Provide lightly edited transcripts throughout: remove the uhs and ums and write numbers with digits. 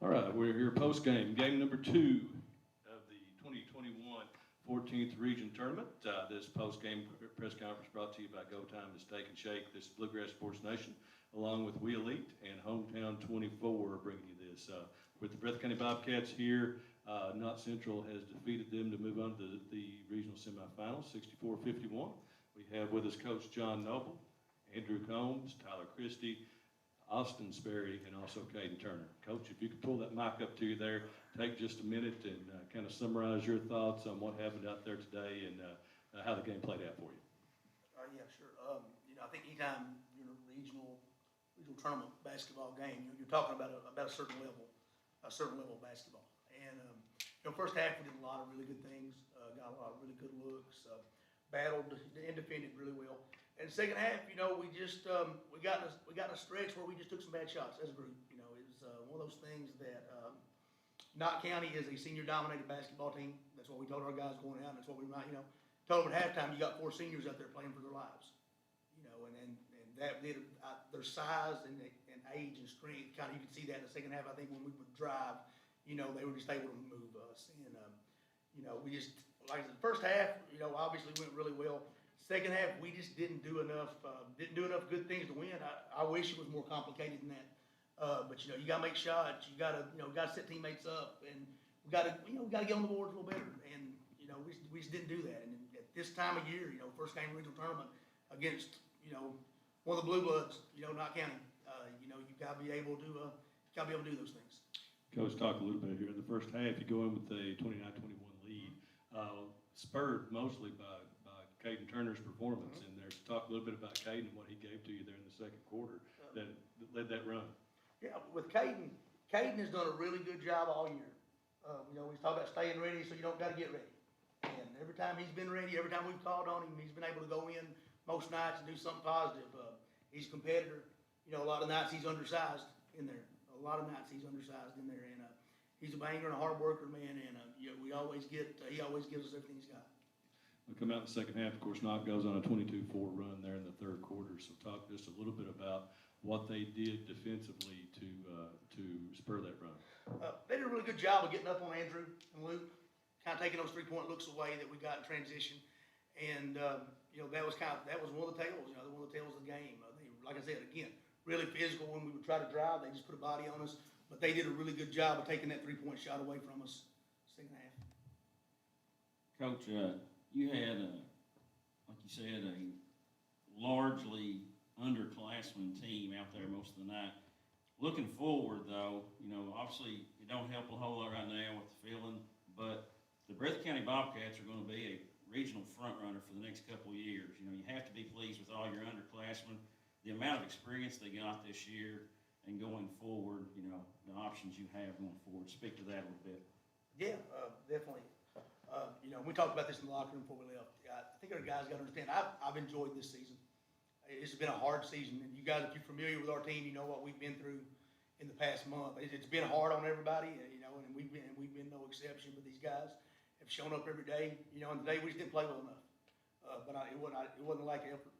All right, we're here post-game, game number 2 of the 2021 14th Region Tournament. This post-game press conference brought to you by Go Time to Steak and Shake, this Bluegrass Sports Nation, along with We Elite and Hometown 24 bringing you this. With the Breathitt County Bobcats here, Knott Central has defeated them to move on to the regional semifinals, 64-51. We have with us Coach John Noble, Andrew Combs, Tyler Christie, Austin Sperry, and also Caden Turner. Coach, if you could pull that mic up to you there, take just a minute and kind of summarize your thoughts on what happened out there today and how the game played out for you. Yeah, sure. I think anytime you're in a regional tournament basketball game, you're talking about a certain level of basketball. And first half we did a lot of really good things, got a lot of really good looks, battled and defended really well. And the second half, we just we got in a stretch where we just took some bad shots as a group. It was one of those things that Knott County is a senior-dominated basketball team. That's what we told our guys going out. And that's what we told them at halftime. You got 4 seniors out there playing for their lives. And that did their size and age and strength. Kind of you could see that in the second half. I think when we would drive, they were just able to move us. And we just like I said, the first half, obviously went really well. Second half, we just didn't do enough good things to win. I wish it was more complicated than that. But you gotta make shots. You gotta set teammates up, and we gotta get on the boards a little better. And we just didn't do that. And at this time of year, first game regional tournament against one of the blue bloods, Knott County. You gotta be able to do those things. Coach, talk a little bit here. In the first half, you go in with a 29-21 lead, spurred mostly by Caden Turner's performance in there. Talk a little bit about Caden and what he gave to you there in the second quarter that led that run. Yeah, with Caden has done a really good job all year. He's talking about staying ready, so you don't got to get ready. And every time he's been ready, every time we've called on him, he's been able to go in most nights and do something positive. He's a competitor. A lot of nights he's undersized in there. And he's a banger and a hard worker, man. And he always gives us everything he's got. We come out in the second half, of course, Knott goes on a 22-4 run there in the third quarter. So talk just a little bit about what they did defensively to spur that run. They did a really good job of getting up on Andrew and Luke, kind of taking those 3-point looks away that we got in transition. And, that was one of the tales, one of the tales of the game. They, like I said, again, really physical when we would try to drive. They just put a body on us. But they did a really good job of taking that 3-point shot away from us second half. Coach, you had, like you said, a largely underclassmen team out there most of the night. Looking forward, though, obviously it don't help a whole lot right now with the feeling, but the Breathitt County Bobcats are going to be a regional front runner for the next couple of years. You have to be pleased with all your underclassmen, the amount of experience they got this year, and going forward, the options you have going forward. Speak to that a little bit. Yeah, definitely. We talked about this in the locker room before we left. I think our guys got to understand, I've enjoyed this season. It's been a hard season, and you guys, if you're familiar with our team, you know what we've been through in the past month. It's been hard on everybody, and we've been no exception. But these guys have shown up every day, and today we just didn't play well enough. It wasn't like effort.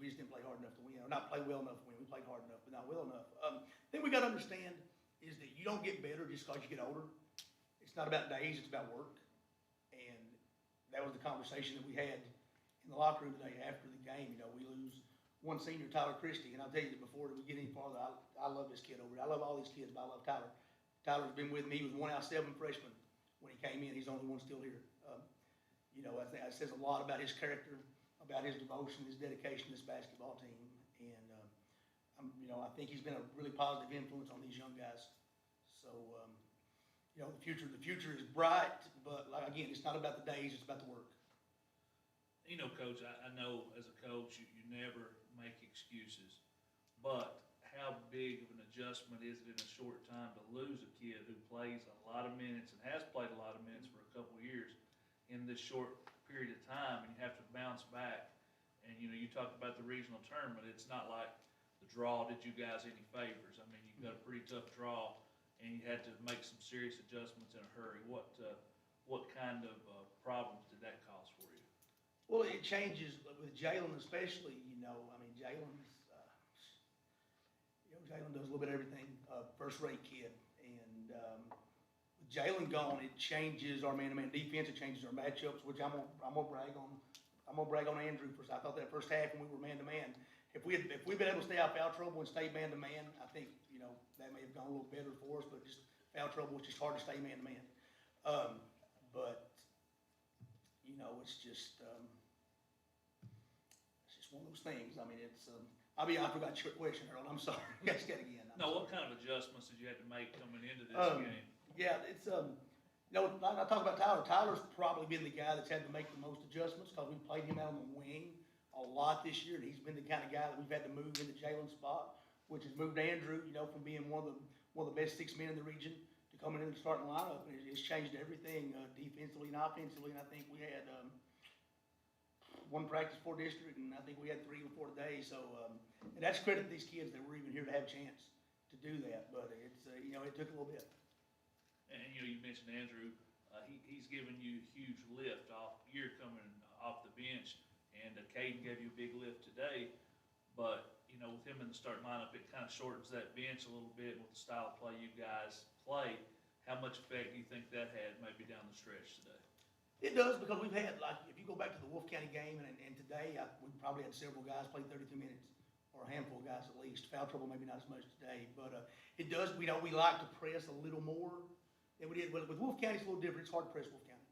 We just didn't play hard enough to win, or not play well enough to win. We played hard enough, but not well enough. The thing we got to understand is that you don't get better just because you get older. It's not about days; it's about work. And that was the conversation that we had in the locker room today after the game. We lose one senior, Tyler Christie, and I'll tell you that before we get any farther, I love this kid over here. I love all these kids, but I love Tyler. Tyler's been with me. He was 1 out of 7 freshmen when he came in. He's the only one still here. I think that says a lot about his character, about his devotion, his dedication to this basketball team. And I think he's been a really positive influence on these young guys. So the future is bright, but again, it's not about the days, it's about the work. Coach, I know as a coach, you never make excuses, but how big of an adjustment is it in a short time to lose a kid who plays a lot of minutes and has played a lot of minutes for a couple of years in this short period of time, and you have to bounce back. And, you talked about the regional tournament. It's not like the draw did you guys any favors. I mean, you got a pretty tough draw, and you had to make some serious adjustments in a hurry. What kind of problems did that cause for you? Well, it changes with Jalen especially. Jalen does a little bit of everything. First-rate kid, and with Jalen gone, it changes our man-to-man defense, it changes our matchups, which I'm gonna brag on Andrew for, I thought that first half when we were man-to-man, if we'd been able to stay out of foul trouble and stay man-to-man, I think, that may have gone a little better for us, but just foul trouble, it's just hard to stay man-to-man. But, it's just one of those things. I mean, I forgot your question, Harold, I'm sorry. Ask that again. No, what kind of adjustments did you have to make coming into this game? Yeah, it's, like I talk about Tyler. Tyler's probably been the guy that's had to make the most adjustments, because we played him out on the wing a lot this year, and he's been the kind of guy that we've had to move into Jalen's spot, which has moved Andrew, from being one of the best 6 men in the region to coming in the starting lineup, and it's changed everything, defensively and offensively, and I think we had, one practice for district, and I think we had 3 or 4 today, so, and that's credit to these kids that were even here to have a chance to do that, but it's, it took a little bit. And, you mentioned Andrew, he's given you a huge lift off, you're coming off the bench, and Caden gave you a big lift today, but, with him in the starting lineup, it kind of shortens that bench a little bit with the style of play you guys play. How much effect do you think that had maybe down the stretch today? It does, because we've had, like, if you go back to the Wolf County game, and today, we probably had several guys play 32 minutes, or a handful of guys at least. Foul trouble, maybe not as much today, but it does, we like to press a little more than we did. With Wolf County, it's a little different, it's hard to press Wolf County.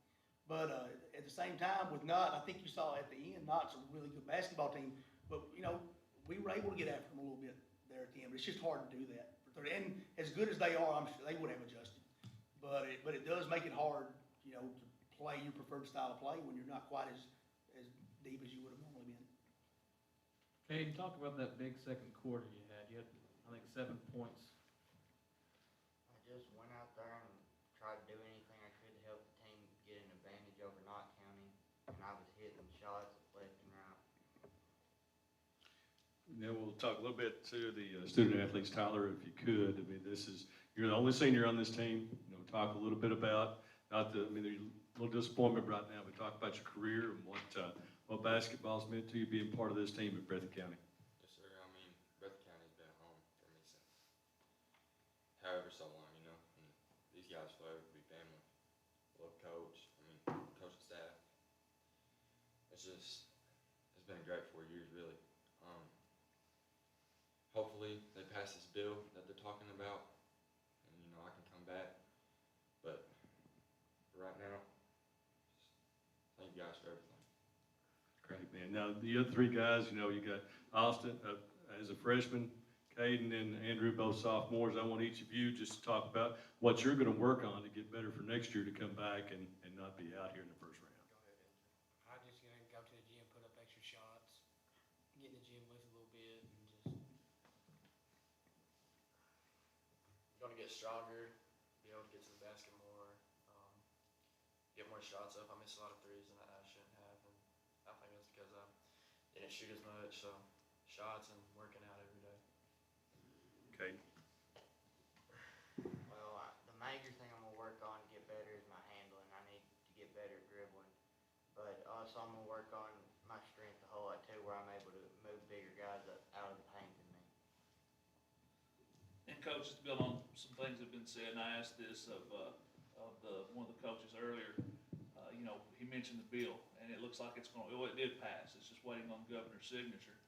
But at the same time, with Knott, I think you saw at the end, Knott's a really good basketball team, but, we were able to get after them a little bit there at the end, but it's just hard to do that. And as good as they are, I'm sure they would have adjusted. But it does make it hard, to play your preferred style of play when you're not quite as deep as you would have normally been. Caden, talk about that big second quarter you had. You had, I think, 7 points. I just went out there and tried to do anything I could to help the team get an advantage over Knott County, and I was hitting shots left and right. Now we'll talk a little bit to the student athletes, Tyler, if you could. I mean, you're the only senior on this team. Talk a little bit about, there's a little disappointment right now, but talk about your career and what basketball's meant to you being part of this team at Breathitt County. Yes, sir. Breathitt County's been home for me since however so long, and these guys will forever be family. Love coach, coaching staff. It's been a great 4 years, really. Hopefully they pass this bill that they're talking about, and I can come back. But for right now, thank you guys for everything. Great, man. Now, the other 3 guys, you got Austin as a freshman, Caden and Andrew, both sophomores. I want each of you just to talk about what you're going to work on to get better for next year to come back and not be out here in the first round. Go ahead, Andrew. I'm just gonna go to the gym, put up extra shots, get in the gym with a little bit, and just gonna get stronger, be able to get to the basket more, get more shots up. I missed a lot of threes that I shouldn't have, and I think that's because I didn't shoot as much. So shots and working out every day. Okay. Well, the major thing I'm gonna work on to get better is my handling. I need to get better at dribbling, but also I'm gonna work on my strength a whole lot too, where I'm able to move bigger guys out of the paint than me. And Coach, just to build on some things that have been said, and I asked this of one of the coaches earlier, he mentioned the bill, and it looks like it did pass. It's just waiting on the governor's signature.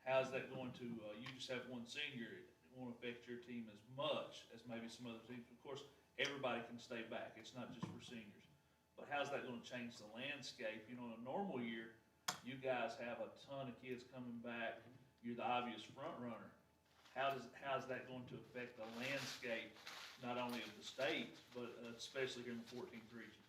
How's that going to, you just have one senior, it won't affect your team as much as maybe some other teams. Of course, everybody can stay back. It's not just for seniors. But how's that going to change the landscape? In a normal year, you guys have a ton of kids coming back. You're the obvious front runner. How's that going to affect the landscape, not only of the state, but especially here in the 14th region?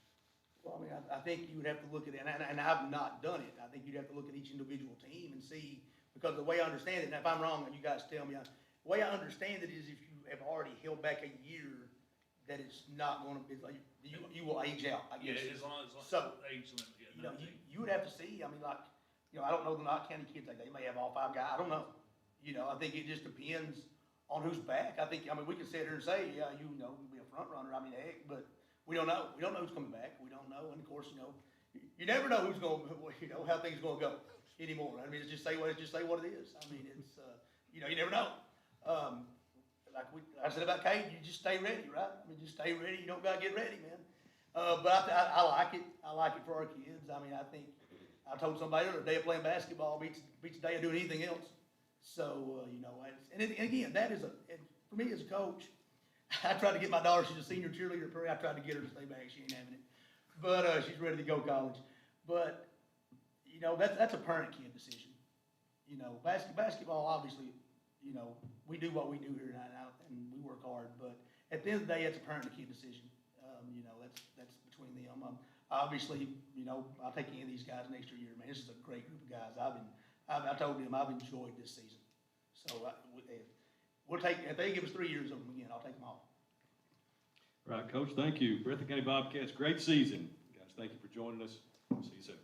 Well, I think you would have to look at it, and I've not done it. I think you'd have to look at each individual team and see, because the way I understand it, and if I'm wrong, and you guys tell me, the way I understand it is if you have already held back a year, that it's not going to be, like, you will age out, I guess. Yeah, as long So, age limit, yeah. you would have to see, I don't know the Knott County kids, they may have all 5 guys, I don't know. I think it just depends on who's back. We can sit here and say, yeah, you'll be a front runner, heck, but we don't know. We don't know who's coming back. We don't know, and of course, you never know who's going, how things are going to go anymore. It's just say what it is. It's, you never know. I said about Kate, you just stay ready, right? I mean, just stay ready, you don't gotta get ready, man. But I like it for our kids. I mean, I think, I told somebody the other day of playing basketball beats the day of doing anything else. So, you know, and again, that is and for me as a coach, I tried to get my daughter, she's a senior cheerleader at Prairie, I tried to get her to stay back, she ain't having it. But, she's ready to go college. But, you know, that's a parent-kid decision. You know, basketball, obviously, you know, we do what we do here and we work hard, but at the end of the day, it's a parent-kid decision. You know, that's between them. Obviously, you know, I'll take any of these guys next year, man. This is a great group of guys. I told them I've enjoyed this season. So we'll take, if they give us 3 years of them again, I'll take them all. Right, Coach, thank you. Breathitt County Bobcats, great season. Guys, thank you for joining us. See you soon.